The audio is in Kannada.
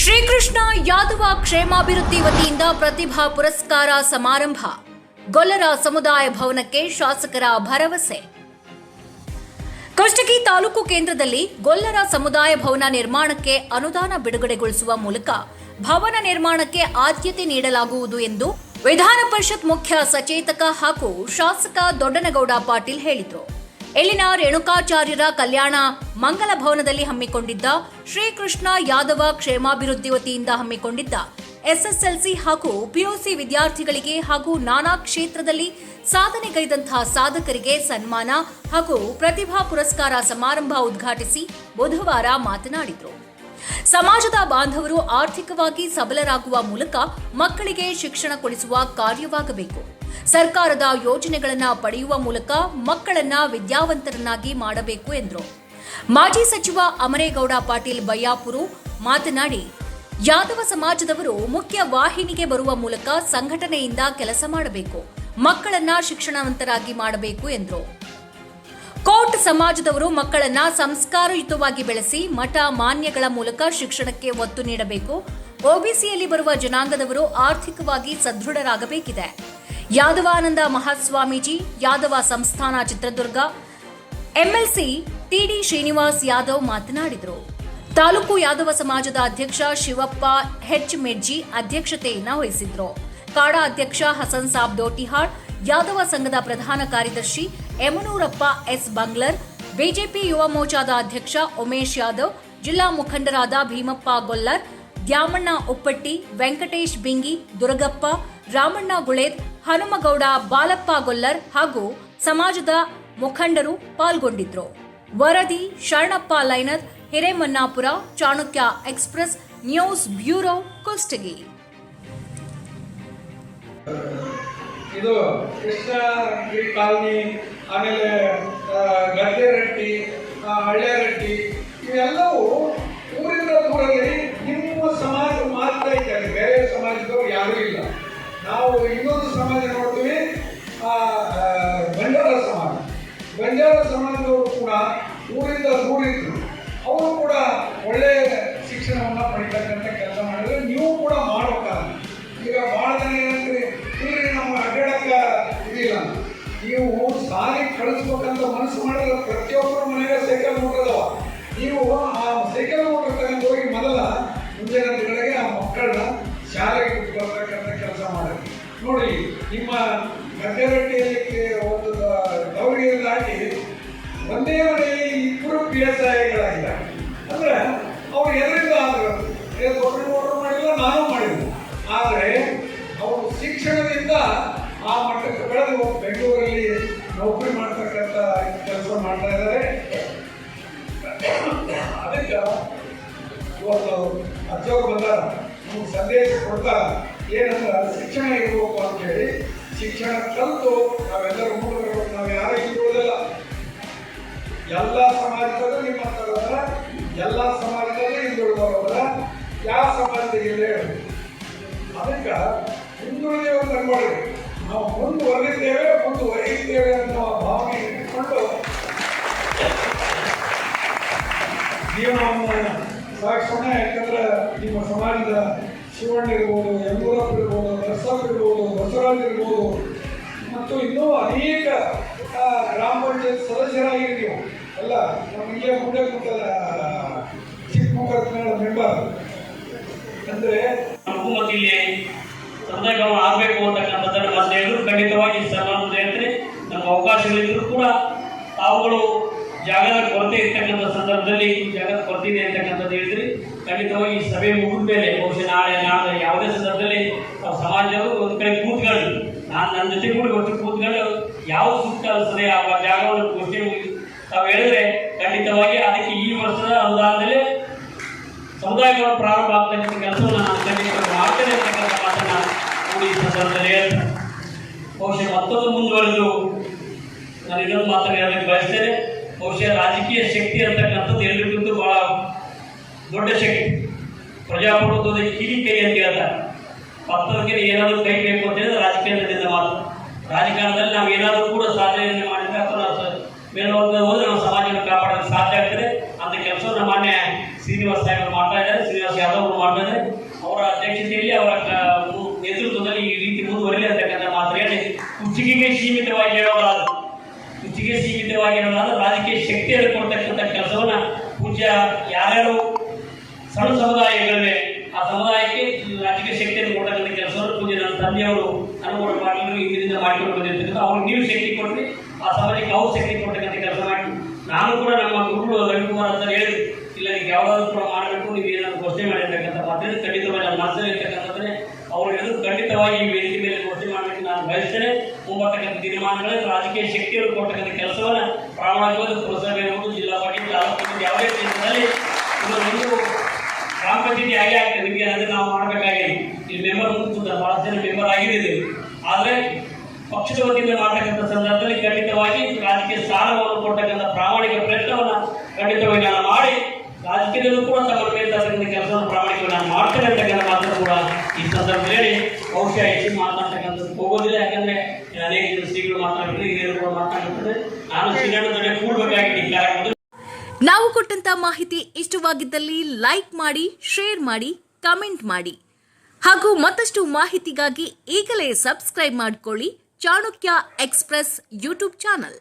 ಶ್ರೀಕೃಷ್ಣ ಯಾದವ ಕ್ಷೇಮಾಭಿವೃದ್ಧಿ ವತಿಯಿಂದ ಪ್ರತಿಭಾ ಪುರಸ್ಕಾರ ಸಮಾರಂಭ. ಗೊಲ್ಲರ ಸಮುದಾಯ ಭವನಕ್ಕೆ ಶಾಸಕರ ಭರವಸೆ. ಕುಷ್ಟಗಿ ತಾಲೂಕು ಕೇಂದ್ರದಲ್ಲಿ ಗೊಲ್ಲರ ಸಮುದಾಯ ಭವನ ನಿರ್ಮಾಣಕ್ಕೆ ಅನುದಾನ ಬಿಡುಗಡೆಗೊಳಿಸುವ ಮೂಲಕ ಭವನ ನಿರ್ಮಾಣಕ್ಕೆ ಆದ್ಯತೆ ನೀಡಲಾಗುವುದು ಎಂದು ವಿಧಾನ ಪರಿಷತ್ ಮುಖ್ಯ ಸಚೇತಕ ಹಾಗೂ ಶಾಸಕ ದೊಡ್ಡನಗೌಡ ಪಾಟೀಲ್ ಹೇಳಿದರು. ಇಲ್ಲಿನ ರೇಣುಕಾಚಾರ್ಯರ ಕಲ್ಯಾಣ ಮಂಗಲ ಭವನದಲ್ಲಿ ಹಮ್ಮಿಕೊಂಡಿದ್ದ ಶ್ರೀಕೃಷ್ಣ ಯಾದವ ಕ್ಷೇಮಾಭಿವೃದ್ಧಿ ವತಿಯಿಂದ ಹಮ್ಮಿಕೊಂಡಿದ್ದ ಎಸ್ಎಸ್ಎಲ್ಸಿ ಹಾಗೂ ಪಿಯುಸಿ ವಿದ್ಯಾರ್ಥಿಗಳಿಗೆ ಹಾಗೂ ನಾನಾ ಕ್ಷೇತ್ರದಲ್ಲಿ ಸಾಧನೆಗೈದಂತಹ ಸಾಧಕರಿಗೆ ಸನ್ಮಾನ ಹಾಗೂ ಪ್ರತಿಭಾ ಪುರಸ್ಕಾರ ಸಮಾರಂಭ ಉದ್ಘಾಟಿಸಿ ಬುಧವಾರ ಮಾತನಾಡಿದರು. ಸಮಾಜದ ಬಾಂಧವರು ಆರ್ಥಿಕವಾಗಿ ಸಬಲರಾಗುವ ಮೂಲಕ ಮಕ್ಕಳಿಗೆ ಶಿಕ್ಷಣ ಕೊಡಿಸುವ ಕಾರ್ಯವಾಗಬೇಕು. ಸರ್ಕಾರದ ಯೋಜನೆಗಳನ್ನು ಪಡೆಯುವ ಮೂಲಕ ಮಕ್ಕಳನ್ನ ವಿದ್ಯಾವಂತರನ್ನಾಗಿ ಮಾಡಬೇಕು ಎಂದರು. ಮಾಜಿ ಸಚಿವ ಅಮರೇಗೌಡ ಪಾಟೀಲ್ ಬಯ್ಯಾಪುರು ಮಾತನಾಡಿ, ಯಾದವ ಸಮಾಜದವರು ಮುಖ್ಯ ವಾಹಿನಿಗೆ ಬರುವ ಮೂಲಕ ಸಂಘಟನೆಯಿಂದ ಕೆಲಸ ಮಾಡಬೇಕು, ಮಕ್ಕಳನ್ನ ಶಿಕ್ಷಣವಂತರಾಗಿ ಮಾಡಬೇಕು ಎಂದರು. ಕೋಟ್ ಸಮಾಜದವರು ಮಕ್ಕಳನ್ನ ಸಂಸ್ಕಾರಯುತವಾಗಿ ಬೆಳೆಸಿ ಮಠ ಮಾನ್ಯಗಳ ಮೂಲಕ ಶಿಕ್ಷಣಕ್ಕೆ ಒತ್ತು ನೀಡಬೇಕು. ಒಬಿಸಿಯಲ್ಲಿ ಬರುವ ಜನಾಂಗದವರು ಆರ್ಥಿಕವಾಗಿ ಸದೃಢರಾಗಬೇಕಿದೆ. ಯಾದವಾನಂದ ಮಹಾಸ್ವಾಮೀಜಿ, ಯಾದವ ಸಂಸ್ಥಾನ ಚಿತ್ರದುರ್ಗ ಎಂಎಲ್ಸಿ ಟಿಡಿ ಶ್ರೀನಿವಾಸ್ ಯಾದವ್ ಮಾತನಾಡಿದರು. ತಾಲೂಕು ಯಾದವ ಸಮಾಜದ ಅಧ್ಯಕ್ಷ ಶಿವಪ್ಪ ಹೆಚ್ ಮೆಡ್ಜಿ ಅಧ್ಯಕ್ಷತೆಯನ್ನು ವಹಿಸಿದ್ರು. ಕಾಡಾ ಅಧ್ಯಕ್ಷ ಹಸನ್ ಸಾಬ್ ದೋಟಿಹಾಳ್, ಯಾದವ ಸಂಘದ ಪ್ರಧಾನ ಕಾರ್ಯದರ್ಶಿ ಯಮನೂರಪ್ಪ ಎಸ್ ಬಂಗ್ಲರ್, ಬಿಜೆಪಿ ಯುವ ಮೋರ್ಚಾದ ಅಧ್ಯಕ್ಷ ಉಮೇಶ್ ಯಾದವ್, ಜಿಲ್ಲಾ ಮುಖಂಡರಾದ ಭೀಮಪ್ಪ ಗೊಲ್ಲರ್, ದ್ಯಾಮಣ್ಣ ಉಪ್ಪಟ್ಟಿ, ವೆಂಕಟೇಶ್ ಬಿಂಗಿ, ದುರ್ಗಪ್ಪ, ರಾಮಣ್ಣ ಗುಳೇದ್, ಹನುಮಗೌಡ, ಬಾಲಪ್ಪ ಗೊಲ್ಲರ್ ಹಾಗೂ ಸಮಾಜದ ಮುಖಂಡರು ಪಾಲ್ಗೊಂಡಿದ್ರು. ವರದಿ Sharanappa liner, Hiremannapura, Chanakya express news bureau, Kushtagi. ಇದು ಕೃಷ್ಣಗಿರಿ ಕಾಲನಿ, ಆಮೇಲೆ ಗದ್ದೆರಟ್ಟಿ, ಹಳ್ಳೆರಟ್ಟಿ, ಇವೆಲ್ಲವೂ ಊರಿಂದ ದೂರಲ್ಲಿ ನಿಮ್ಮ ಸಮಾಜ ಮಾತ್ರ ಇದ್ದಾರೆ, ಬೇರೆ ಸಮಾಜದವ್ರು ಯಾರೂ ಇಲ್ಲ. ನಾವು ಇನ್ನೊಂದು ಸಮಾಜ ನೋಡ್ತೀವಿ, ಬಂಜಾರ ಸಮಾಜ. ಬಂಜಾರ ಸಮಾಜದವರು ಕೂಡ ಊರಿಂದ ದೂರಿದ್ರು, ಅವರು ಕೂಡ ಒಳ್ಳೆಯ ಶಿಕ್ಷಣವನ್ನು ಪಡಿತಕ್ಕಂಥ ಕೆಲಸ ಮಾಡಿದ್ರೆ ನೀವು ಕೂಡ ಮಾಡ್ಬೇಕಾದ್ರೆ. ಈಗ ಭಾಳ ಜನ ಏನಂದ್ರೆ ಇಲ್ರಿ ನಮ್ಮ ಅಡ್ಡಾಡಕ್ಕ ಇದಿಲ್ಲ, ನೀವು ಸಾಲಿ ಕಳಿಸ್ಬೇಕಂತ ಮನಸ್ಸು ಮಾಡಿದ್ರೆ ಪ್ರತಿಯೊಬ್ಬರ ಮನೆಗೆ ಸೈಕಲ್ ಮೋಟರ್ದವ. ನೀವು ಆ ಸೈಕಲ್ ಮೋಟರ್ ತಗೊಂಡು ಹೋಗಿ ಮೊದಲ ಮುಂದಿನ ದಿನಗಳಿಗೆ ಆ ಮಕ್ಕಳನ್ನ ಶಾಲೆಗೆ ಬಿಟ್ಟು ಬರ್ತಕ್ಕಂಥ ಕೆಲಸ ಮಾಡಿ ನೋಡಿ. ನಿಮ್ಮ ಗದ್ದೆರಟ್ಟಿಯಲ್ಲಿ ಒಂದು ದೌರ್ಯ ದಾಟಿ ಒಂದೇ ಮನೆಯಲ್ಲಿ ಇಬ್ಬರು PSIಗಳಾಗಿದ್ದಾರೆ ಅಂದ್ರೆ ಅವ್ರು ಎದರಿಂದ ಆದ್ರು, ದೊಡ್ಡ ಮಾಡಿಲ್ಲ, ನಾನು ಮಾಡಿಲ್ಲ. ಆದರೆ ಅವರು ಶಿಕ್ಷಣದಿಂದ ಆ ಮಟ್ಟಕ್ಕೆ ಬೆಳೆದು ಬೆಂಗಳೂರಲ್ಲಿ ನೌಕರಿ ಮಾಡ್ತಕ್ಕಂಥ ಕೆಲಸ ಮಾಡ್ತಾ ಇದ್ದಾರೆ. ಅದಕ್ಕೆ ಇವತ್ತು ಅಜ್ಜವ್ರು ಬಂದಾರ, ನಮ್ಗೆ ಸಂದೇಶ ಕೊಡ್ತಾರ, ಏನಂದ್ರೆ ಶಿಕ್ಷಣ ಇರಬೇಕು ಅಂತೇಳಿ. ಶಿಕ್ಷಣ ಕಲಿತು ನಾವೆಲ್ಲರೂ ಮೂಡಿದ್ರು, ನಾವು ಯಾರು ಇರುವುದಿಲ್ಲ. ಎಲ್ಲ ಸಮಾಜದಲ್ಲೂ ನಿಮ್ಮ ಹತ್ರ, ಎಲ್ಲ ಸಮಾಜದಲ್ಲೂ ಹಿಂದುಳಿದವರವರ, ಯಾವ ಸಮಾಜದಲ್ಲಿ ಇಲ್ಲ ಹೇಳಿ. ಅದಕ್ಕೆ ಹಿಂದುಳಿದೇವೆ ಅಂತ ಅನ್ಕೊಳ್ಳಿ, ನಾವು ಮುಂದುವರಿಯುತ್ತೇವೆ ಅನ್ನೋ ಭಾವನೆ ಇಟ್ಟುಕೊಂಡು ಜೀವನವನ್ನು ಸಾಗಿಸೋಣ. ಯಾಕಂದ್ರೆ ನಿಮ್ಮ ಸಮಾಜದ ಶಿವಣ್ಣ ಇರ್ಬೋದು, ಯಮೂರಪ್ಪ ಇರ್ಬೋದು, ನರಸಪ್ಪ ಇರ್ಬೋದು, ಬಸವರಾಜ್ ಇರ್ಬೋದು, ಮತ್ತು ಇನ್ನೂ ಅನೇಕ ಗ್ರಾಮ ಪಂಚಾಯತ್ ಸದಸ್ಯರಾಗಿ ನೀವು ಎಲ್ಲ ನಮಗೆ ಮುಂದೆ ಕೂತಲ್ಲ ಚಿಕ್ಕಮಗಳೂರಿನ ಮೆಂಬರ್ ಅಂದರೆ ಹುಕುಮತಿಯಲ್ಲಿ ಸಮುದಾಯ ಭವನ ಆಗಬೇಕು ಅಂತಕ್ಕಂಥದ್ದನ್ನು ಮತ್ತೆ ಎಲ್ಲರೂ ಖಂಡಿತವಾಗಿ ಸನ್ಮಾನ ಹೇಳ್ತಾರೆ. ನಮ್ಮ ಅವಕಾಶಗಳಿದ್ದರೂ ಕೂಡ ತಾವುಗಳು ಜಾಗದ ಕೊರತೆ ಇರ್ತಕ್ಕಂಥ ಸಂದರ್ಭದಲ್ಲಿ ಜಾಗದ ಕೊರತೆ ಇದೆ ಅಂತಕ್ಕಂಥದ್ದು ಹೇಳಿದ್ರಿ. ಖಂಡಿತವಾಗಿ ಸಭೆ ಮುಗಿದ ಮೇಲೆ ಬಹುಶಃ ನಾಳೆ ಯಾವುದೇ ಸಂದರ್ಭದಲ್ಲಿ ಸಮಾಜದವರು ಒಂದು ಕಡೆ ಕೂತ್ಕೊಂಡು ನನ್ನ ಜೊತೆ ಕೂಡ ಒಟ್ಟು ಕೂತ್ಕೊಂಡು ಯಾವುದು ಸೂಕ್ತ ಅನಿಸ್ತದೆ ಆ ಜಾಗವನ್ನು ಘೋಷಣೆ ತಾವು ಹೇಳಿದ್ರೆ ಖಂಡಿತವಾಗಿ ಅದಕ್ಕೆ ಈ ವರ್ಷದ ಅನುದಾನದಲ್ಲಿ ಸಮುದಾಯಗಳ ಪ್ರಾರಂಭ ಆಗ್ತಕ್ಕಂಥ ಕೆಲಸವನ್ನು ನಾನು ಖಂಡಿತವಾಗಿ ಮಾಡ್ತೇನೆ ಅಂತಕ್ಕಂಥ ಮಾತನ್ನು ಕೂಡಿ ಈ ಸಂದರ್ಭದಲ್ಲಿ ಹೇಳ್ತಾರೆ. ಬಹುಶಃ ಮತ್ತೊಂದು ಮುಂದುವರೆದು ನಾನು ಇನ್ನೊಂದು ಮಾತನ್ನು ಹೇಳೋದಕ್ಕೆ ಬಯಸ್ತೇನೆ. ಬಹುಶಃ ರಾಜಕೀಯ ಶಕ್ತಿ ಅಂತಕ್ಕಂಥದ್ದು ಎಲ್ರಿಗಿಂತೂ ಬಹಳ ದೊಡ್ಡ ಶಕ್ತಿ. ಪ್ರಜಾಪ್ರಭುತ್ವದ ಕಿರಿ ಕೈ ಅಂತ ಹೇಳ್ತಾರೆ. ಭಕ್ತರಿಗೆ ಏನಾದರೂ ಕೈ ಬೇಕು ಅಂತ ಹೇಳಿದ್ರೆ ರಾಜಕೀಯದಿಂದ ಮಾತ್ರ. ರಾಜಕಾರಣದಲ್ಲಿ ನಾವು ಏನಾದರೂ ಕೂಡ ಸಾಧನೆಯನ್ನು ಮಾಡಿದ್ರೆ ಅಥವಾ ಮೇಲ್ವರ್ಗದ ಹೋದ್ರೆ ನಾವು ಸಮಾಜವನ್ನು ಕಾಪಾಡೋಕ್ಕೆ ಸಾಧ್ಯ ಆಗ್ತದೆ. ಅಂತ ಕೆಲಸವನ್ನು ಮಾನ್ಯ ಶ್ರೀನಿವಾಸ ಸಾಹೇಬರು ಮಾಡ್ತಾ ಇದ್ದಾರೆ, ಶ್ರೀನಿವಾಸ ಯಾದವ್ ಅವರು ಮಾಡ್ತಾ ಇದ್ದಾರೆ. ಅವರ ಅಧ್ಯಕ್ಷತೆಯಲ್ಲಿ ಅವರ ನೇತೃತ್ವದಲ್ಲಿ ಈ ರೀತಿ ಮುಂದುವರಿಲಿ ಅಂತಕ್ಕಂಥ ಮಾತು ಹೇಳಿ ಕುತ್ತಿಗೆಗೆ ಸೀಮಿತವಾಗಿ ಹೇಳೋದಾದ ರಾಜಕೀಯ ಶಕ್ತಿಯನ್ನು ಕೊಡ್ತಕ್ಕಂಥ ಕೆಲಸವನ್ನ ಪೂಜ್ಯ ಯಾರ್ಯಾರು ಸಣ್ಣ ಸಮುದಾಯಗಳಿವೆ ಆ ಸಮುದಾಯಕ್ಕೆ ರಾಜಕೀಯ ಶಕ್ತಿಯನ್ನು ಕೊಡ್ತಕ್ಕಂಥ ಕೆಲಸವನ್ನು ಪೂಜ್ಯ ನನ್ನ ತಂದೆಯವರು ಅನುಕೂಲ ಮಾಡಲು ಹಿಂದಿನಿಂದ ಮಾಡಿಕೊಂಡು ಬಂದಿರ್ತಕ್ಕಂಥ ಅವ್ರಿಗೆ ನೀವು ಶಕ್ತಿ ಕೊಟ್ಟರೆ ಆ ಸಮಾಜಕ್ಕೆ ಅವ್ರು ಶಕ್ತಿ ಕೊಡ್ತಕ್ಕಂಥ ಕೆಲಸ ಮಾಡಿ ನಾನು ಕೂಡ ನಮ್ಮ ಗುರುಗಳು ರವಿಕುಮಾರ್ ಅಂತ ಹೇಳಿದ್ರು, ಇಲ್ಲ ನೀವು ಯಾವ್ದಾದ್ರು ಕೂಡ ಮಾಡಬೇಕು, ನೀವು ಏನಾದ್ರು ಘೋಷಣೆ ಮಾಡಿರ್ತಕ್ಕಂಥ ಮಾತ್ರ ಖಂಡಿತವಾಗಿ ನನ್ನ ಮನಸ್ಸಲ್ಲಿ ಇರ್ತಕ್ಕಂಥದ್ರೆ ಅವರು ಹೇಳಿದ್ರು ಖಂಡಿತವಾಗಿ ಈ ವೇದಿಕೆ ಮೇಲೆ ಘೋಷಣೆ ಮಾಡಲಿಕ್ಕೆ ನಾನು ಬಯಸ್ತೇನೆ. ಹೋಗ್ತಕ್ಕಂಥ ದಿನಮಾನಗಳಲ್ಲಿ ರಾಜಕೀಯ ಶಕ್ತಿಯನ್ನು ಕೊಡ್ತಕ್ಕಂಥ ಕೆಲಸವನ್ನು ಪ್ರಾಮಾಣಿಕವಾಗಿ ಪುರಸಭೆ ಇರ್ಬೋದು, ಜಿಲ್ಲಾ ಪಾರ್ಟಿ, ತಾಲೂಕು ಪಾರ್ಟಿ ಯಾವುದೇ ಕ್ಷೇತ್ರದಲ್ಲಿ ಒಂದು ಗ್ರಾಮ ಪಂಚಾಯತಿ ಆಗೇ ಆಗ್ತದೆ. ನಿಮಗೆ ಅಂದರೆ ನಾವು ಮಾಡಬೇಕಾಗಿದೆ, ಇಲ್ಲಿ ಮೆಂಬರ್ ಮುಗಿಸುತ್ತ ಬಹಳಷ್ಟು ಜನ ಮೆಂಬರ್ ಆಗಿದ್ದೀವಿ. ಆದರೆ ಪಕ್ಷದ ವತಿಯಿಂದ ಮಾಡ್ತಕ್ಕಂಥ ಸಂದರ್ಭದಲ್ಲಿ ಖಂಡಿತವಾಗಿ ರಾಜಕೀಯ ಸ್ಥಾನವನ್ನು ಕೊಡ್ತಕ್ಕಂಥ ಪ್ರಾಮಾಣಿಕ ಪ್ರಯತ್ನವನ್ನು ಖಂಡಿತವಾಗಿ ನಾನು ಮಾಡಿ ರಾಜಕೀಯದಲ್ಲೂ ಕೂಡ ತಮ್ಮ ಮೇಲೆ ತಕ್ಕಂಥ ಕೆಲಸವನ್ನು ಪ್ರಾಮಾಣಿಕವಾಗಿ ನಾನು ಮಾಡ್ತೇನೆ ಅಂತಕ್ಕಂಥ ಮಾತನ್ನು ಕೂಡ ಈ ಸಂದರ್ಭದಲ್ಲಿ ಬಹುಶಃ ಹೆಚ್ಚು ಮಾತನಾಡ್ತಕ್ಕಂಥದ್ದು ಹೋಗೋದಿಲ್ಲ. ಯಾಕಂದ್ರೆ ಅನೇಕ ಜನ ಶ್ರೀಗಳು ಮಾತನಾಡ್ತಾರೆ, ಹಿರಿಯರು ಕೂಡ ಮಾತನಾಡುತ್ತದೆ. ನಾನು ಶ್ರೀಗಣದೊಡೆ ಕೂಡಬೇಕಾಗಿದೆ ಈ ಕಾರ್ಯಕ್ರಮದಲ್ಲಿ. ನಾವು ಕೊಟ್ಟಂತ ಮಾಹಿತಿ ಇಷ್ಟವಾಗಿದ್ದಲ್ಲಿ ಲೈಕ್ ಮಾಡಿ, ಶೇರ್ ಮಾಡಿ, ಕಮೆಂಟ್ ಮಾಡಿ ಹಾಗೂ ಮತ್ತಷ್ಟು ಮಾಹಿತಿಗಾಗಿ ಈಗಲೇ ಸಬ್ಸ್ಕ್ರೈಬ್ ಮಾಡಿಕೊಳ್ಳಿ ಚಾಣಕ್ಯ ಎಕ್ಸ್‌ಪ್ರೆಸ್ ಯೂಟ್ಯೂಬ್ ಚಾನಲ್.